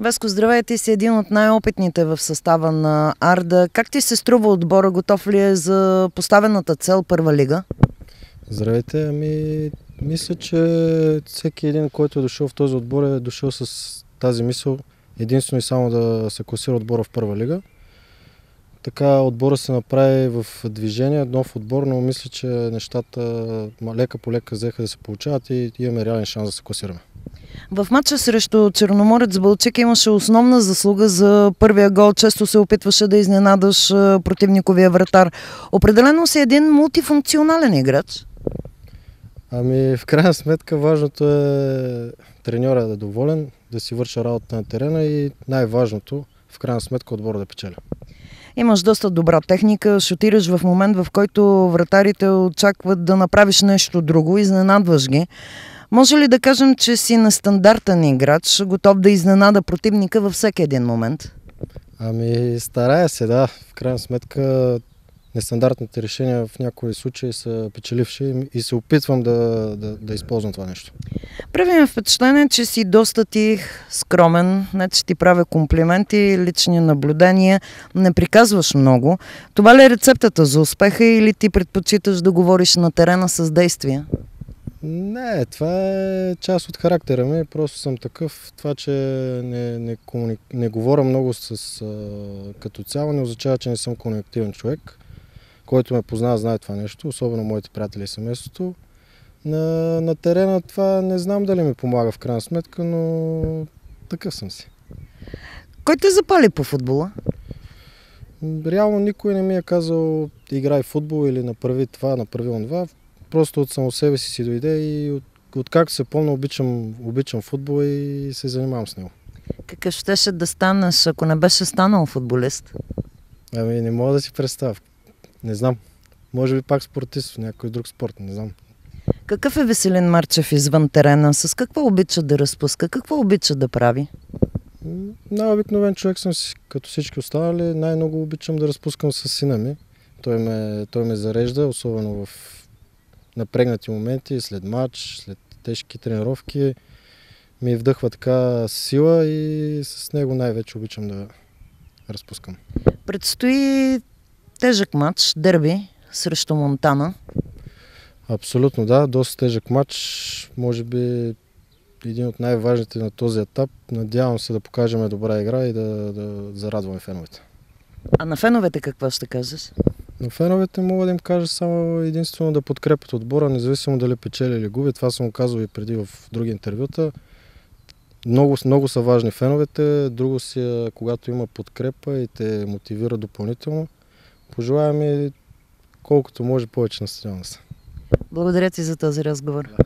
Веско, здравей, ти си един от най-опитните в състава на Арда. Как ти се струва отбора? Готов ли е за поставената цел първа лига? Здравейте, мисля, че всеки един, който е дошъл в този отбор, е дошъл с тази мисъл единствено и само да се класира отбора в първа лига. Така отбора се направи в движение, нов отбор, но мисля, че нещата лека по лека взеха да се получават и имаме реален шанс да се класираме. В матча срещу Черноморец Балчик имаше основна заслуга за първия гол. Често се опитваше да изненадаш противниковия вратар. Определено си един мултифункционален играч. В крайна сметка важното е треньора да е доволен, да си върши работа на терена и най-важното в крайна сметка отбора да печели. Имаш доста добра техника, шутираш в момент, в който вратарите очакват да направиш нещо друго, изненадваш ги. Може ли да кажем, че си нестандартен играч, готов да изненада противника във всеки един момент? Старая се, да. В крайна сметка нестандартните решения в някои случаи са печеливши и се опитвам да използвам това нещо. Прави ми впечатление, че си доста тих, скромен, не че ти правя комплименти, лични наблюдения, не приказваш много. Това ли е рецептата за успеха или ти предпочиташ да говориш на терена с действия? Не, това е част от характера ми, просто съм такъв. Това, че не говоря много като цяло, не означава, че не съм комуникативен човек. Който ме познава, знае това нещо, особено моите приятели и семейството. На терена това не знам дали ми помага в крайна сметка, но такъв съм си. Кой те запали по футбола? Реално никой не ми е казал играй футбол или направи това, направи онова. Просто от само себе си дойде и откакто се помня обичам футбол и се занимавам с него. Какъв щеше да станеш, ако не беше станал футболист? Не мога да си представя. Не знам. Може би пак спортист в някой друг спорт, не знам. Какъв е Веселин Марчев извън терена? С какво обича да разпуска? Какво обича да прави? Най-обикновен човек съм си, като всички останали. Най-много обичам да разпускам с сина ми. Той ме зарежда, особено в напрегнати моменти, след матч, след тежки тренировки. Ми вдъхва така сила и с него най-вече обичам да разпускам. Предстои тежък матч, дерби срещу Монтана. Абсолютно да, доста тежък матч. Може би един от най-важните на този етап. Надявам се да покажем добра игра и да зарадваме феновете. А на феновете какво ще кажеш? На феновете мога да им кажа само единствено да подкрепят отбора, независимо дали печели или губи. Това съм казал и преди в други интервюта. Много са важни феновете. Друго си когато има подкрепа и те мотивира допълнително. Пожелавам и колкото може повече на стадиона. Благодаря ти за този разговор. Да.